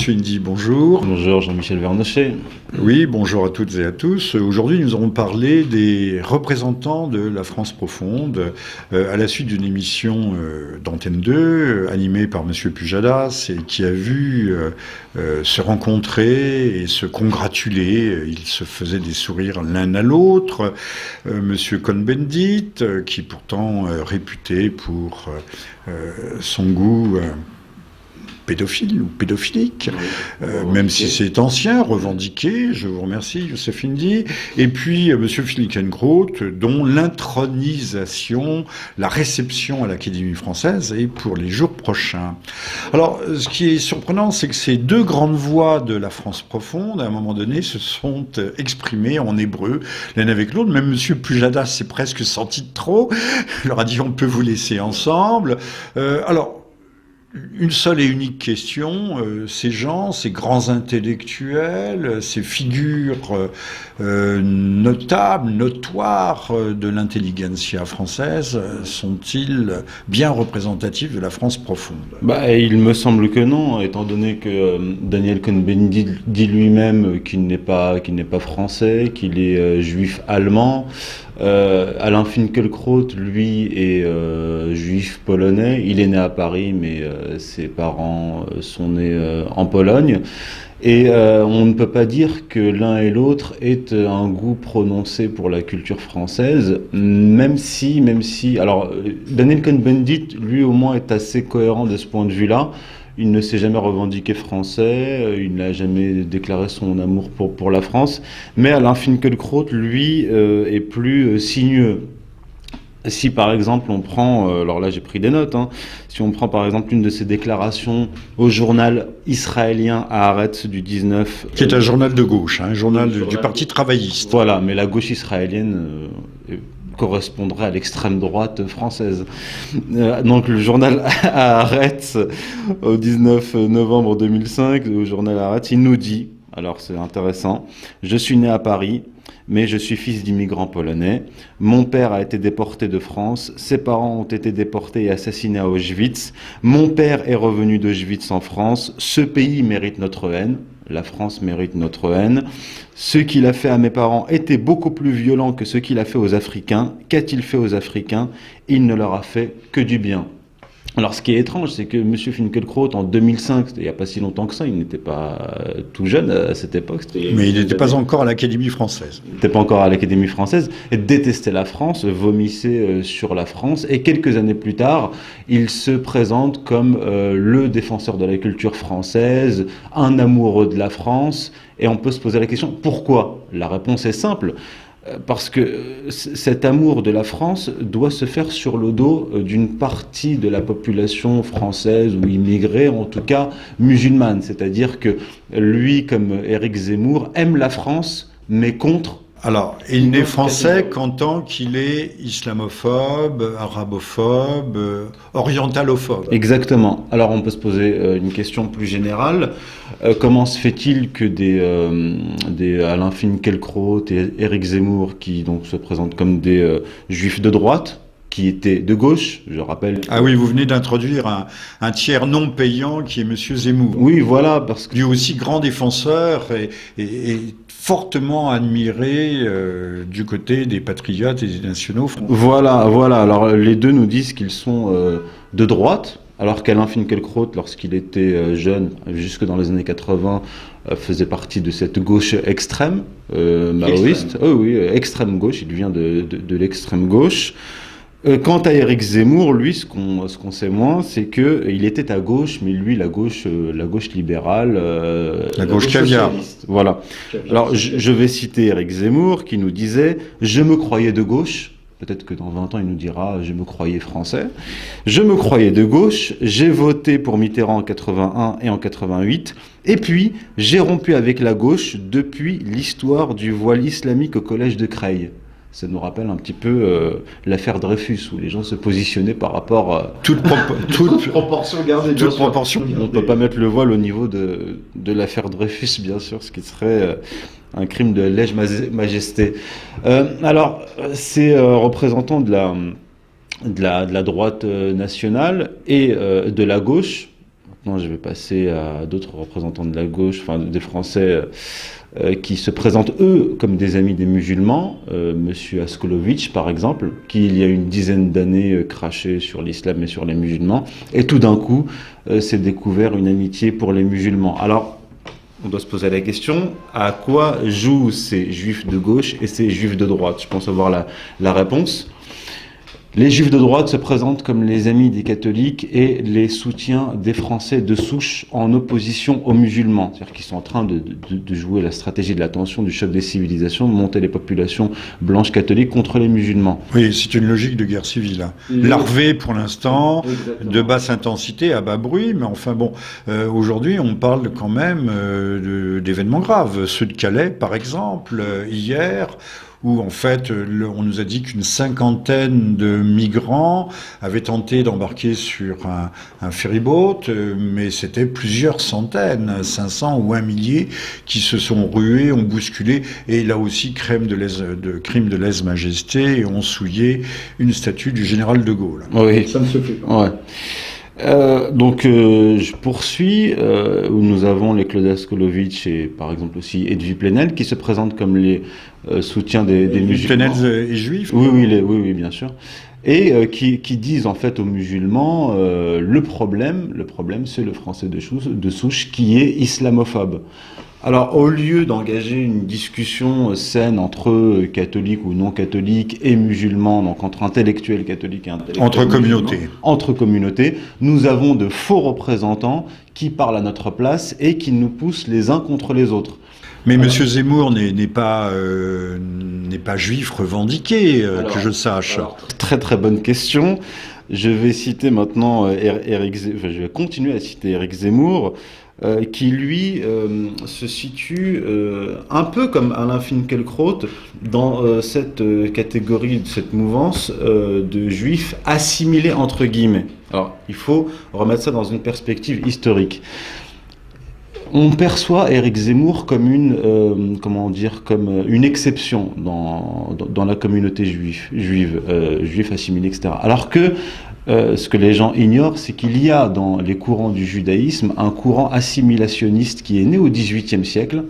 Monsieur Indy, bonjour. Bonjour Jean-Michel Vernochet. Oui, bonjour à toutes et à tous. Aujourd'hui, nous allons parler des représentants de la France profonde à la suite d'une émission d'Antenne 2 animée par Monsieur Pujadas et qui a vu se rencontrer et se congratuler. Ils se faisaient des sourires l'un à l'autre. Monsieur Cohn-Bendit, qui est pourtant réputé pour son goût pédophile ou pédophilique, même si c'est ancien, revendiqué, je vous remercie, Youssef Indy, et puis Monsieur Finkielkraut, dont l'intronisation, la réception à l'Académie française est pour les jours prochains. Alors, ce qui est surprenant, c'est que ces deux grandes voix de la France profonde, à un moment donné, se sont exprimées en hébreu, l'un avec l'autre. Même Monsieur Pujadas s'est presque senti de trop. Il leur a dit, on peut vous laisser ensemble. Alors, une seule et unique question, ces gens, ces grands intellectuels, ces figures notables, notoires de l'intelligentsia française, sont-ils bien représentatifs de la France profonde ? Il me semble que non, étant donné que Daniel Cohn-Bendit dit lui-même qu'il n'est pas français, qu'il est juif allemand. Alain Finkielkraut, lui, est juif polonais. Il est né à Paris, mais ses parents sont nés en Pologne. Et on ne peut pas dire que l'un et l'autre aient un goût prononcé pour la culture française, même si... Alors, Daniel Cohn-Bendit, lui, au moins, est assez cohérent de ce point de vue-là. Il ne s'est jamais revendiqué français, il n'a jamais déclaré son amour pour la France, mais Alain Finkielkraut, lui, est plus sinueux. Si par exemple on prend, alors là j'ai pris des notes, si on prend par exemple une de ses déclarations au journal israélien Haaretz du 19... Qui est un journal de gauche, un journal du Parti travailliste. Voilà, mais la gauche israélienne... correspondrait à l'extrême droite française. Donc le journal Haaretz, au 19 novembre 2005, au journal Haaretz, il nous dit, alors c'est intéressant, « Je suis né à Paris, mais je suis fils d'immigrants polonais. Mon père a été déporté de France, ses parents ont été déportés et assassinés à Auschwitz. Mon père est revenu d'Auschwitz en France. Ce pays mérite notre haine. La France mérite notre haine. Ce qu'il a fait à mes parents était beaucoup plus violent que ce qu'il a fait aux Africains. Qu'a-t-il fait aux Africains ? Il ne leur a fait que du bien. » Alors, ce qui est étrange, c'est que M. Finkielkraut, en 2005, il n'y a pas si longtemps que ça, il n'était pas tout jeune à cette époque. Mais il n'était pas encore à l'Académie française. Il n'était pas encore à l'Académie française, et détestait la France, vomissait sur la France, et quelques années plus tard, il se présente comme le défenseur de la culture française, un amoureux de la France, et on peut se poser la question, pourquoi ? La réponse est simple. Parce que cet amour de la France doit se faire sur le dos d'une partie de la population française ou immigrée, en tout cas musulmane. C'est-à-dire que lui, comme Éric Zemmour, aime la France, mais contre... Alors, il n'est français qu'en tant qu'il est islamophobe, arabophobe, orientalophobe. Exactement. Alors, on peut se poser une question plus générale. Comment se fait-il que des Alain Finkielkraut et Éric Zemmour, qui donc se présentent comme des juifs de droite, qui étaient de gauche, je rappelle... Ah oui, vous venez d'introduire un tiers non payant qui est Monsieur Zemmour. Oui, voilà, parce que... Lui aussi grand défenseur et fortement admiré du côté des patriotes et des nationaux français. Voilà. Alors, les deux nous disent qu'ils sont de droite, alors qu'Alain Finkielkraut, lorsqu'il était jeune, jusque dans les années 80, faisait partie de cette gauche extrême, maoïste. Oh, oui, extrême gauche, il vient de l'extrême gauche. Quant à Éric Zemmour, lui, ce qu'on sait moins, c'est qu'il était à gauche, mais lui, la gauche libérale, la gauche caviar. Socialiste. Voilà. Alors, je vais citer Éric Zemmour qui nous disait « Je me croyais de gauche ». Peut-être que dans 20 ans, il nous dira « Je me croyais français ». Je me croyais de gauche, j'ai voté pour Mitterrand en 81 et en 88, et puis j'ai rompu avec la gauche depuis l'histoire du voile islamique au collège de Creil. Ça nous rappelle un petit peu l'affaire Dreyfus, où les gens se positionnaient par rapport à... Toute proportion gardée. Toute proportion. On ne peut pas mettre le voile au niveau de l'affaire Dreyfus, bien sûr, ce qui serait un crime de lèse-majesté. Alors, ces représentants de la droite nationale et de la gauche, maintenant je vais passer à d'autres représentants de la gauche, enfin des Français qui se présentent eux comme des amis des musulmans, Monsieur Askolovitch par exemple, qui il y a une dizaine d'années crachait sur l'islam et sur les musulmans, et tout d'un coup s'est découvert une amitié pour les musulmans. Alors on doit se poser la question, à quoi jouent ces juifs de gauche et ces juifs de droite? Je pense avoir la réponse. Les juifs de droite se présentent comme les amis des catholiques et les soutiens des Français de souche en opposition aux musulmans. C'est-à-dire qu'ils sont en train de jouer la stratégie de l'attention du chef des civilisations, de monter les populations blanches catholiques contre les musulmans. Oui, c'est une logique de guerre civile. Hein. Larvée pour l'instant, de basse intensité à bas bruit, mais enfin bon, aujourd'hui on parle quand même d'événements graves. Ceux de Calais, par exemple, hier, où en fait on nous a dit qu'une cinquantaine de migrants avaient tenté d'embarquer sur un ferryboat, mais c'était plusieurs centaines, 500 ou 1 millier, qui se sont rués, ont bousculé, et là aussi crime de lèse-majesté, et ont souillé une statue du général de Gaulle. Oui. Ça ne se fait pas. Ouais. Donc je poursuis, où nous avons les Claude Askolovitch et par exemple aussi Edwy Plenel qui se présentent comme les soutiens des musulmans. Plenel est juif? Oui, bien sûr. Et qui disent en fait aux musulmans, le problème c'est le français de souche qui est islamophobe. Alors, au lieu d'engager une discussion saine entre catholiques ou non catholiques et musulmans, donc entre intellectuels catholiques et intellectuels entre communautés, nous avons de faux représentants qui parlent à notre place et qui nous poussent les uns contre les autres. Mais Monsieur Zemmour n'est pas juif revendiqué, que je sache. Alors, très très bonne question. Je vais citer maintenant je vais continuer à citer Éric Zemmour. Qui lui se situe un peu comme Alain Finkielkraut dans cette catégorie, cette mouvance de juifs assimilés entre guillemets. Alors il faut remettre ça dans une perspective historique. On perçoit Éric Zemmour comme une exception dans la communauté juive assimilée, etc. Alors que ce que les gens ignorent, c'est qu'il y a dans les courants du judaïsme un courant assimilationniste qui est né au XVIIIe siècle,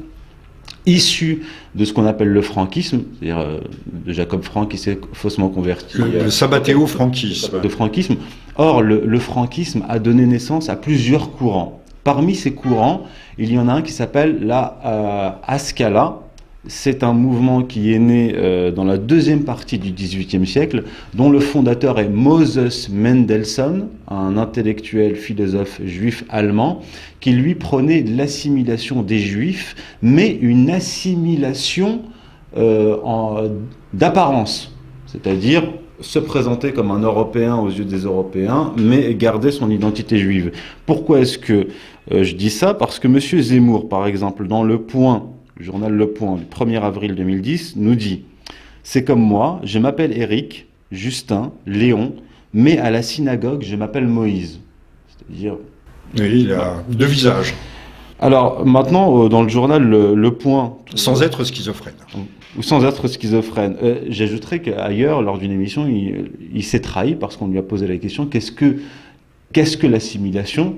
issu de ce qu'on appelle le franquisme, c'est-à-dire de Jacob Frank qui s'est faussement converti. Le sabbatéo-franquisme. De franquisme. Or, le franquisme a donné naissance à plusieurs courants. Parmi ces courants, il y en a un qui s'appelle la Haskalah. C'est un mouvement qui est né dans la deuxième partie du XVIIIe siècle, dont le fondateur est Moses Mendelssohn, un intellectuel philosophe juif allemand, qui lui prônait l'assimilation des juifs, mais une assimilation d'apparence, c'est-à-dire se présenter comme un Européen aux yeux des Européens, mais garder son identité juive. Pourquoi est-ce que je dis ça? Parce que M. Zemmour, par exemple, dans Le Point, le journal Le Point du 1er avril 2010, nous dit « C'est comme moi, je m'appelle Éric, Justin, Léon, mais à la synagogue, je m'appelle Moïse. » C'est-à-dire... Oui, il a deux visages. Alors, maintenant, dans le journal Le Point... Sans être schizophrène. Ou sans être schizophrène. J'ajouterais qu'ailleurs, lors d'une émission, il s'est trahi parce qu'on lui a posé la question « Qu'est-ce que l'assimilation ?»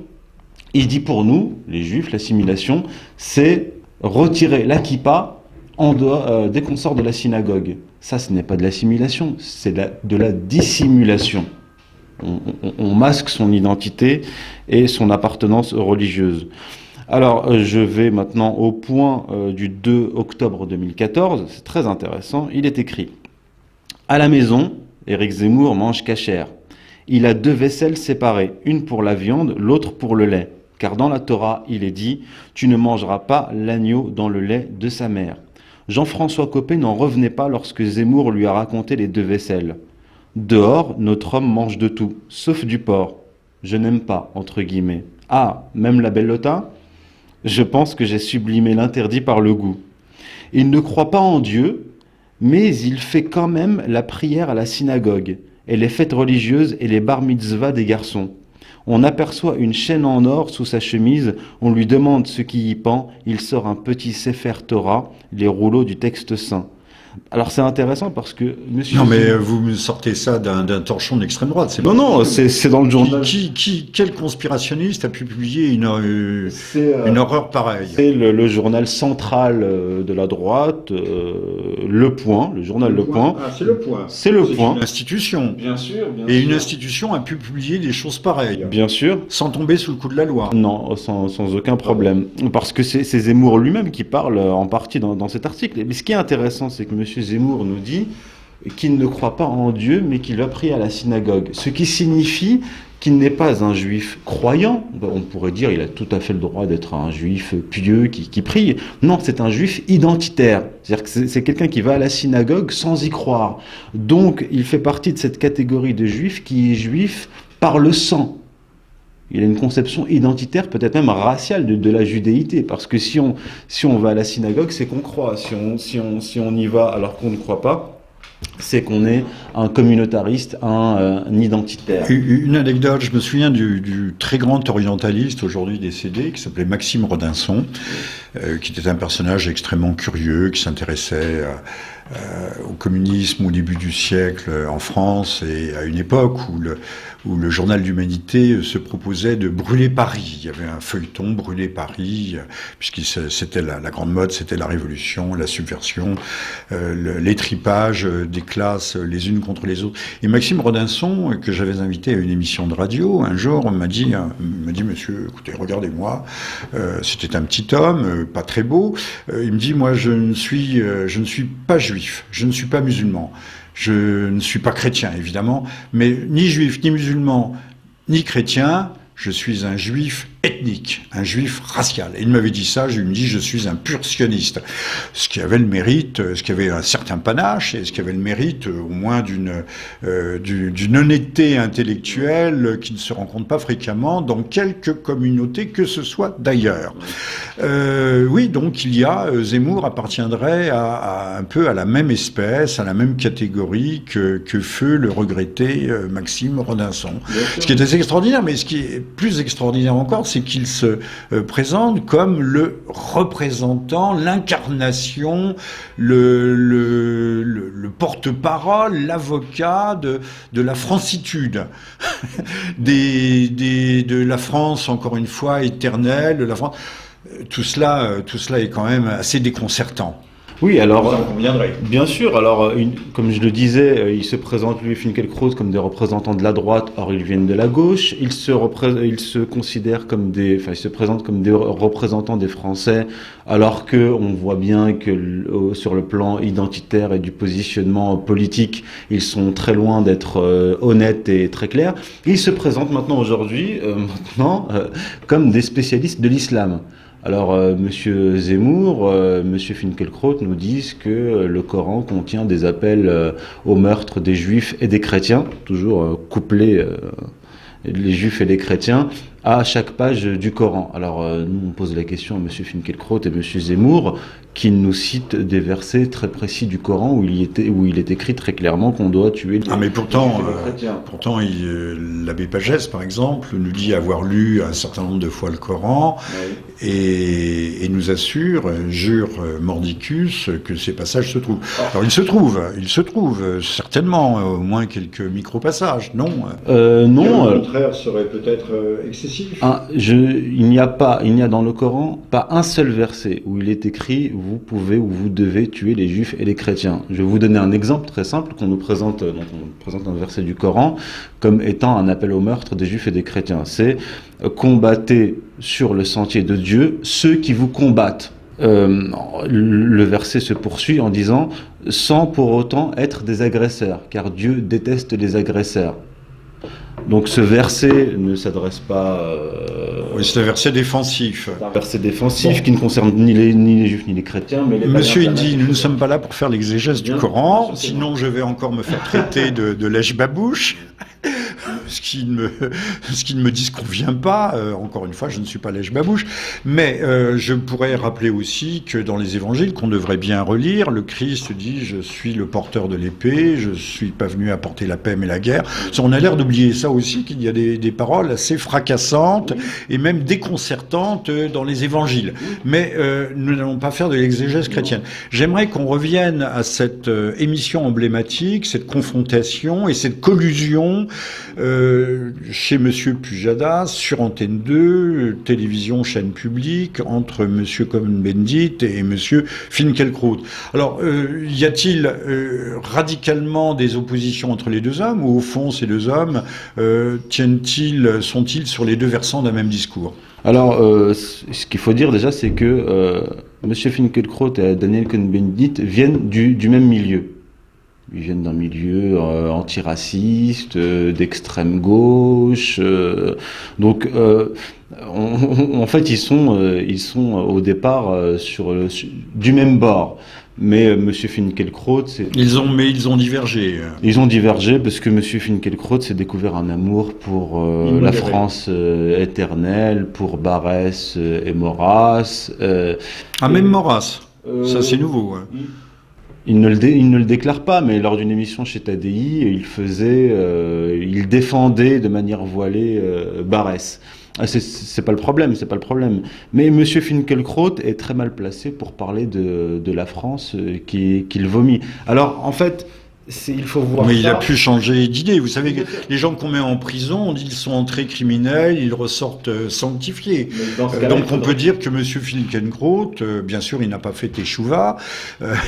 Il dit pour nous, les Juifs, l'assimilation, c'est retirer la kippa en dehors, dès qu'on sort de la synagogue. Ça, ce n'est pas de l'assimilation, c'est de la dissimulation. On masque son identité et son appartenance religieuse. Alors, je vais maintenant au point du 2 octobre 2014, c'est très intéressant, il est écrit « À la maison, Éric Zemmour mange cachère. Il a 2 vaisselles séparées, une pour la viande, l'autre pour le lait. Car dans la Torah, il est dit « Tu ne mangeras pas l'agneau dans le lait de sa mère ». Jean-François Copé n'en revenait pas lorsque Zemmour lui a raconté les 2 vaisselles. « Dehors, notre homme mange de tout, sauf du porc. Je n'aime pas, entre guillemets. Ah, même la bellota ? Je pense que j'ai sublimé l'interdit par le goût. Il ne croit pas en Dieu, mais il fait quand même la prière à la synagogue, et les fêtes religieuses et les bar mitzvahs des garçons. On aperçoit une chaîne en or sous sa chemise, on lui demande ce qui y pend, il sort un petit Sefer Torah, les rouleaux du texte saint. Alors c'est intéressant parce que monsieur... Non, mais vous me sortez ça d'un torchon d'extrême droite. Non, non, c'est dans le journal. Quel conspirationniste a pu publier une horreur pareille? C'est le journal central de la droite, Le Point, le journal Le Point. Ah, c'est Le Point. C'est Le Point. Une institution. Bien sûr, bien Et sûr. une institution a pu publier des choses pareilles. Bien sûr. Sans tomber sous le coup de la loi. Non, sans aucun problème. Parce que c'est Zemmour lui-même qui parle en partie dans cet article. Mais ce qui est intéressant, c'est que M. Zemmour nous dit qu'il ne croit pas en Dieu, mais qu'il va prier à la synagogue. Ce qui signifie qu'il n'est pas un juif croyant. On pourrait dire qu'il a tout à fait le droit d'être un juif pieux qui prie. Non, c'est un juif identitaire. C'est-à-dire que c'est quelqu'un qui va à la synagogue sans y croire. Donc, il fait partie de cette catégorie de juifs qui est juif par le sang. Il a une conception identitaire, peut-être même raciale de la judéité, parce que si on va à la synagogue, c'est qu'on croit. Si on y va alors qu'on ne croit pas, c'est qu'on est un communautariste, un identitaire. Une anecdote, je me souviens du très grand orientaliste aujourd'hui décédé, qui s'appelait Maxime Rodinson, qui était un personnage extrêmement curieux, qui s'intéressait au communisme au début du siècle en France, et à une époque où le journal d'Humanité se proposait de brûler Paris. Il y avait un feuilleton, brûler Paris, puisque c'était la grande mode, c'était la révolution, la subversion, l'étripage des classes les unes contre les autres. Et Maxime Rodinson, que j'avais invité à une émission de radio, un jour m'a dit, monsieur, écoutez, regardez-moi, c'était un petit homme, pas très beau, il me dit, moi je ne suis pas juif, je ne suis pas musulman. Je ne suis pas chrétien, évidemment, mais ni juif, ni musulman, ni chrétien, je suis un juif ethnique, un juif racial. Et il m'avait dit ça, je lui ai dit, je suis un pur sioniste. Ce qui avait le mérite, ce qui avait un certain panache, et ce qui avait le mérite, au moins, d'une honnêteté intellectuelle qui ne se rencontre pas fréquemment dans quelque communauté que ce soit d'ailleurs. Oui, donc il y a, Zemmour appartiendrait un peu à la même espèce, à la même catégorie que fut le regretté Maxime Rodinson. Ce qui est assez extraordinaire, mais ce qui est plus extraordinaire encore, c'est qu'il se présente comme le représentant, l'incarnation, le porte-parole, l'avocat de la francitude, de la France, encore une fois, éternelle, de la France. Tout cela est quand même assez déconcertant. Oui, alors, vous en conviendrez. Bien sûr, alors, comme je le disais, il se présente, lui, Finkielkraut, comme des représentants de la droite, or ils viennent de la gauche. Il se considère comme il se présente comme des représentants des Français, alors on voit bien que sur le plan identitaire et du positionnement politique, ils sont très loin d'être honnêtes et très clairs. Il se présente aujourd'hui, comme des spécialistes de l'islam. Alors, Monsieur Zemmour, Monsieur Finkielkraut nous disent que le Coran contient des appels au meurtre des Juifs et des chrétiens, toujours couplés les Juifs et les chrétiens, à chaque page du Coran. Alors, nous, on pose la question à Monsieur Finkielkraut et Monsieur Zemmour, qui nous citent des versets très précis du Coran où il est écrit très clairement qu'on doit tuer les mais pourtant, les chrétiens. Pourtant, l'abbé Pagès, par exemple, nous dit avoir lu un certain nombre de fois le Coran, oui, et nous jure mordicus, que ces passages se trouvent. Alors, il se trouve certainement, au moins quelques micro-passages, non Non. Au contraire, serait peut-être excessif. Il n'y a dans le Coran pas un seul verset où il est écrit « vous pouvez ou vous devez tuer les Juifs et les chrétiens ». Je vais vous donner un exemple très simple qu'on nous présente, donc on nous présente un verset du Coran comme étant un appel au meurtre des Juifs et des chrétiens. C'est « combattez sur le sentier de Dieu ceux qui vous combattent ». Le verset se poursuit en disant « sans pour autant être des agresseurs, car Dieu déteste les agresseurs ». Donc ce verset ne s'adresse pas... Oui, c'est un verset défensif. C'est un verset défensif qui ne concerne ni les Juifs ni les chrétiens, mais les Monsieur Indy, nous ne sommes pas là pour faire l'exégèse du Coran, sinon je vais encore me faire traiter de lèche-babouche. ce qui ne me disconvient pas. Encore une fois, je ne suis pas lèche-babouche, mais je pourrais rappeler aussi que dans les évangiles qu'on devrait bien relire, le Christ dit: je suis le porteur de l'épée, je suis pas venu apporter la paix mais la guerre. On a l'air d'oublier ça aussi, qu'il y a des paroles assez fracassantes et même déconcertantes dans les évangiles. Mais nous n'allons pas faire de l'exégèse chrétienne. J'aimerais qu'on revienne à cette émission emblématique, cette confrontation et cette collusion chez Monsieur Pujadas sur Antenne 2, télévision, chaîne publique, entre Monsieur Cohn-Bendit et Monsieur Finkielkraut. Alors, y a-t-il radicalement des oppositions entre les deux hommes, ou au fond ces deux hommes sont-ils sur les deux versants d'un même discours? Alors, ce qu'il faut dire déjà, c'est que Monsieur Finkielkraut et Daniel Cohn-Bendit viennent du même milieu. Ils viennent d'un milieu antiraciste, d'extrême gauche. Donc, en fait, ils sont au départ du même bord. Mais Monsieur Finkielkraut, ils ont divergé. Ils ont divergé parce que Monsieur Finkielkraut s'est découvert un amour pour la France éternelle, pour Barrès et Maurras. Même Maurras, ça c'est nouveau. Hein. Il ne le déclare pas, mais lors d'une émission chez TDI, il défendait de manière voilée Barrès. C'est pas le problème. Mais Monsieur Finkielkraut est très mal placé pour parler de la France qu'il vomit. Alors, en fait, il faut voir. Mais il a pu changer d'idée. Vous savez que les gens qu'on met en prison, on dit qu'ils sont entrés criminels, ils ressortent sanctifiés. Donc on peut dire que Monsieur Finkielkraut, bien sûr, il n'a pas fait Teshuva,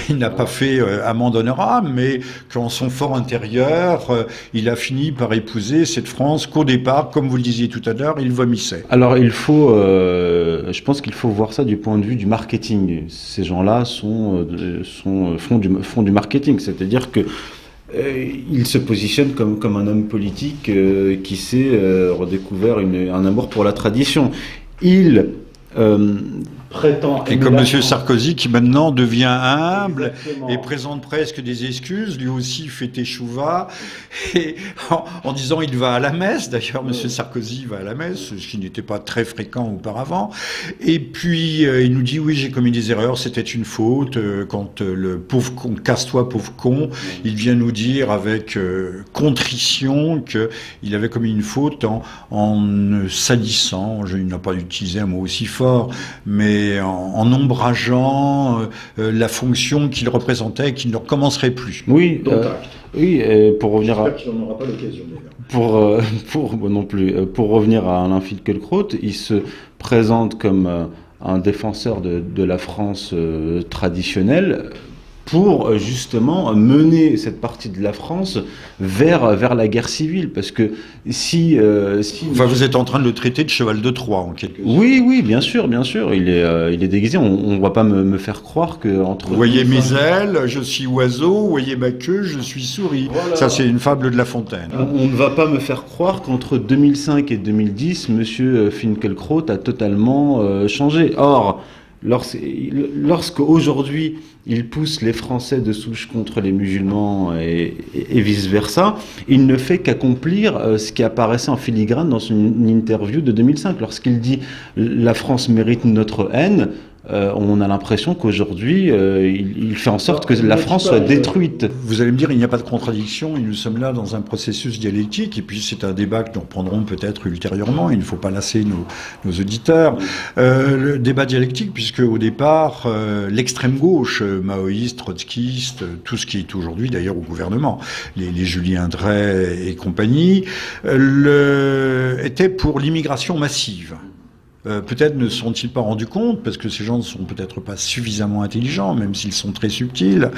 il n'a pas fait amende honorable, mais qu'en son fort intérieur, il a fini par épouser cette France qu'au départ, comme vous le disiez tout à l'heure, il vomissait. Alors je pense qu'il faut voir ça du point de vue du marketing. Ces gens-là font du marketing, c'est-à-dire que il se positionne comme un homme politique qui s'est redécouvert un amour pour la tradition. Il prétend... Et comme Monsieur Sarkozy, qui maintenant devient humble. Exactement. Et présente presque des excuses, lui aussi fait Teshuva, et en disant il va à la messe. D'ailleurs, Monsieur Sarkozy va à la messe, ce qui n'était pas très fréquent auparavant. Et puis il nous dit: oui, j'ai commis des erreurs, c'était une faute. Quand le pauvre con, casse-toi pauvre con, il vient nous dire avec contrition qu'il avait commis une faute en salissant, il n'a pas utilisé un mot aussi fort, mais en ombrageant la fonction qu'il représentait et qu'il ne recommencerait plus. Oui, pour revenir à... J'espère qu'il n'en aura pas l'occasion d'ailleurs. Non plus. Pour revenir à Alain Finkielkraut, il se présente comme un défenseur de la France traditionnelle, pour justement mener cette partie de la France vers la guerre civile, parce que Enfin, vous êtes en train de le traiter de cheval de Troie, en quelque sorte. Oui, bien sûr, il est déguisé. On ne va pas me faire croire que entre... Vous voyez mes ailes, je suis oiseau. Vous voyez ma queue, je suis souris. Voilà. Ça, c'est une fable de La Fontaine. On ne va pas me faire croire qu'entre 2005 et 2010, Monsieur Finkielkraut a totalement changé. Or, lorsque aujourd'hui il pousse les Français de souche contre les musulmans et vice-versa, il ne fait qu'accomplir ce qui apparaissait en filigrane dans une interview de 2005. Lorsqu'il dit « La France mérite notre haine », on a l'impression qu'aujourd'hui, il fait en sorte que la France soit détruite. Vous allez me dire, il n'y a pas de contradiction, et nous sommes là dans un processus dialectique, et puis c'est un débat que nous reprendrons peut-être ultérieurement, il ne faut pas lasser nos auditeurs. Le débat dialectique, puisque au départ, l'extrême gauche, maoïste, trotskiste, tout ce qui est aujourd'hui d'ailleurs au gouvernement, les Julien Dray et compagnie, était pour l'immigration massive. Peut-être ne se sont-ils pas rendus compte, parce que ces gens ne sont peut-être pas suffisamment intelligents, même s'ils sont très subtils,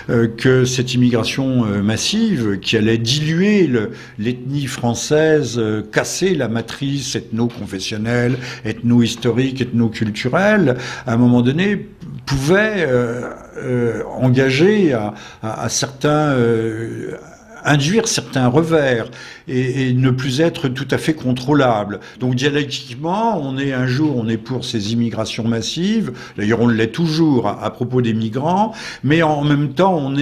que cette immigration massive qui allait diluer l'ethnie française, casser la matrice ethno-confessionnelle, ethno-historique, ethno-culturelle, à un moment donné, pouvait engager à certains induire certains revers et ne plus être tout à fait contrôlable. Donc dialectiquement, un jour on est pour ces immigrations massives, d'ailleurs on l'est toujours à propos des migrants, mais en même temps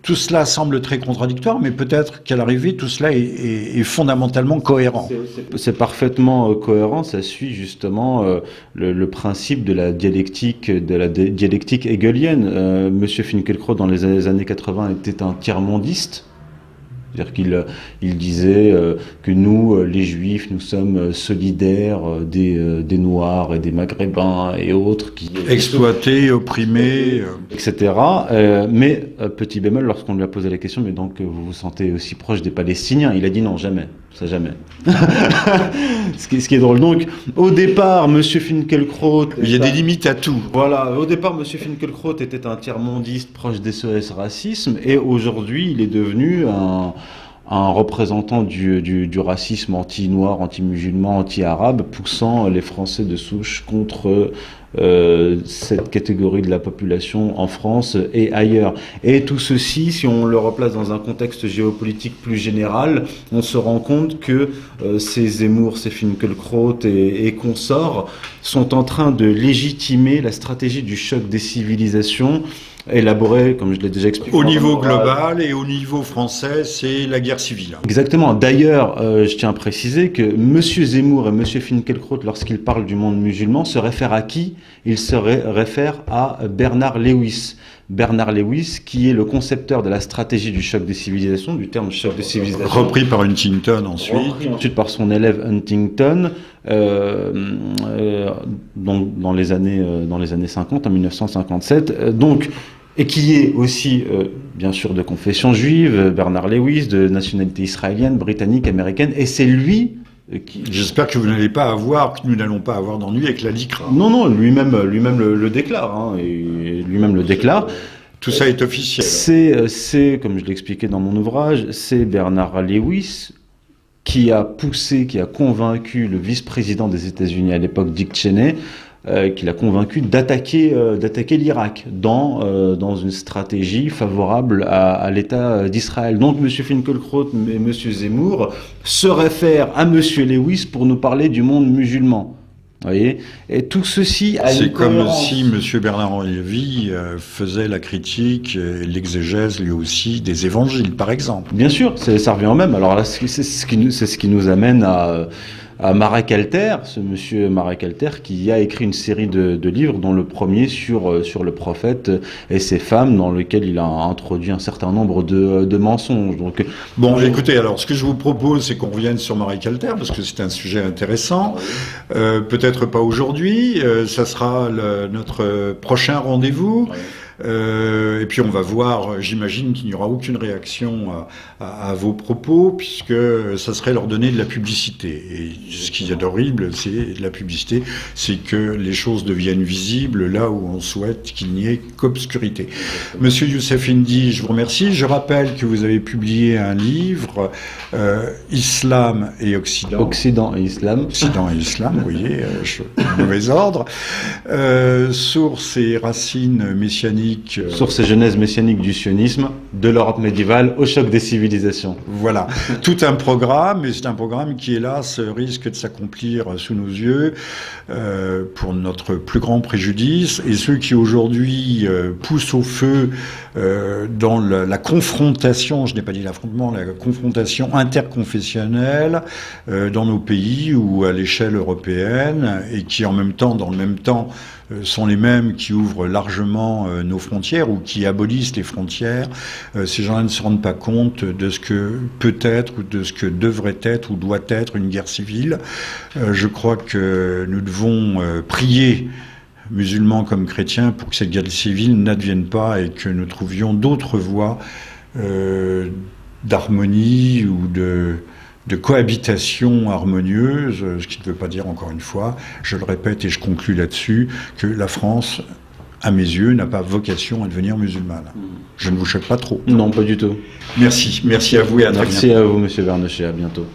tout cela semble très contradictoire, mais peut-être qu'à l'arrivée tout cela est fondamentalement cohérent. C'est parfaitement cohérent, ça suit justement le principe de la dialectique hegelienne. Monsieur Finkielkraut dans les années 80 était un tiers-mondiste. C'est-à-dire qu'il disait que nous, les Juifs, nous sommes solidaires des Noirs et des Maghrébins et autres qui exploités, opprimés, etc. Mais petit bémol, lorsqu'on lui a posé la question, mais donc vous vous sentez aussi proche des Palestiniens, il a dit non, jamais, ça jamais. ce qui est drôle. Donc, au départ, Monsieur Finkielkraut, il y a des limites à tout. Voilà, au départ, Monsieur Finkielkraut était un tiers-mondiste proche des SOS Racisme, et aujourd'hui, il est devenu un représentant du racisme anti-noir, anti-musulman, anti-arabe, poussant les Français de souche contre cette catégorie de la population en France et ailleurs. Et tout ceci, si on le replace dans un contexte géopolitique plus général, on se rend compte que ces Zemmour, ces Finkielkraut et consorts sont en train de légitimer la stratégie du choc des civilisations élaboré, comme je l'ai déjà expliqué. Au niveau global et au niveau français, c'est la guerre civile. Exactement. D'ailleurs, je tiens à préciser que M. Zemmour et M. Finkielkraut, lorsqu'ils parlent du monde musulman, se réfèrent à qui? Ils se réfèrent à Bernard Lewis. Bernard Lewis, qui est le concepteur de la stratégie du choc des civilisations, du terme choc des civilisations. Repris par Huntington ensuite. Repris ensuite par son élève Huntington, dans les années 50, en 1957. Et qui est aussi, bien sûr, de confession juive, Bernard Lewis, de nationalité israélienne, britannique, américaine, et c'est lui qui... J'espère que vous n'allez pas avoir, que nous n'allons pas avoir d'ennui avec la LICRA. Non, lui-même le déclare, hein, et lui-même le déclare. Tout ça est officiel. C'est, comme je l'expliquais dans mon ouvrage, c'est Bernard Lewis qui a convaincu le vice-président des États-Unis à l'époque, Dick Cheney, qui l'a convaincu d'attaquer l'Irak dans une stratégie favorable à l'État d'Israël. Donc M. Finkielkraut et M. Zemmour se réfèrent à M. Lewis pour nous parler du monde musulman. Vous voyez, et tout ceci a c'est une comme cohérence. si M. Bernard-Henri Lévy faisait la critique et l'exégèse lui aussi des évangiles, par exemple. Bien sûr, ça revient au même. Alors là, c'est ce qui nous amène à Marek Alter, ce monsieur Marek Alter qui a écrit une série de livres, dont le premier sur le prophète et ses femmes, dans lequel il a introduit un certain nombre de mensonges. Donc, bon, écoutez, alors ce que je vous propose, c'est qu'on revienne sur Marek Alter, parce que c'est un sujet intéressant. Peut-être pas aujourd'hui, ça sera notre prochain rendez-vous. Et puis on va voir, j'imagine qu'il n'y aura aucune réaction à vos propos, puisque ça serait leur donner de la publicité. Et ce qu'il y a d'horrible, c'est de la publicité, c'est que les choses deviennent visibles là où on souhaite qu'il n'y ait qu'obscurité. Monsieur Youssef Indy, je vous remercie. Je rappelle que vous avez publié un livre, Islam et Occident. Occident et Islam. Occident et Islam, vous voyez, mauvais ordre. Sources et racines messianiques. Sources et genèse messianique du sionisme, de l'Europe médiévale au choc des civilisations. Voilà, tout un programme, et c'est un programme qui, hélas, risque de s'accomplir sous nos yeux pour notre plus grand préjudice. Et ceux qui aujourd'hui poussent au feu dans la confrontation, je n'ai pas dit l'affrontement, la confrontation interconfessionnelle dans nos pays ou à l'échelle européenne, et qui en même temps, dans le même temps, sont les mêmes qui ouvrent largement nos frontières ou qui abolissent les frontières. Ces gens-là ne se rendent pas compte de ce que peut être ou de ce que devrait être ou doit être une guerre civile. Je crois que nous devons prier, musulmans comme chrétiens, pour que cette guerre civile n'advienne pas et que nous trouvions d'autres voies d'harmonie ou de cohabitation harmonieuse, ce qui ne veut pas dire, encore une fois, je le répète et je conclus là-dessus, que la France, à mes yeux, n'a pas vocation à devenir musulmane. Je ne vous choque pas trop. Non, pas du tout. Merci à vous et à très bientôt. Merci à vous, monsieur Bernochet, à bientôt.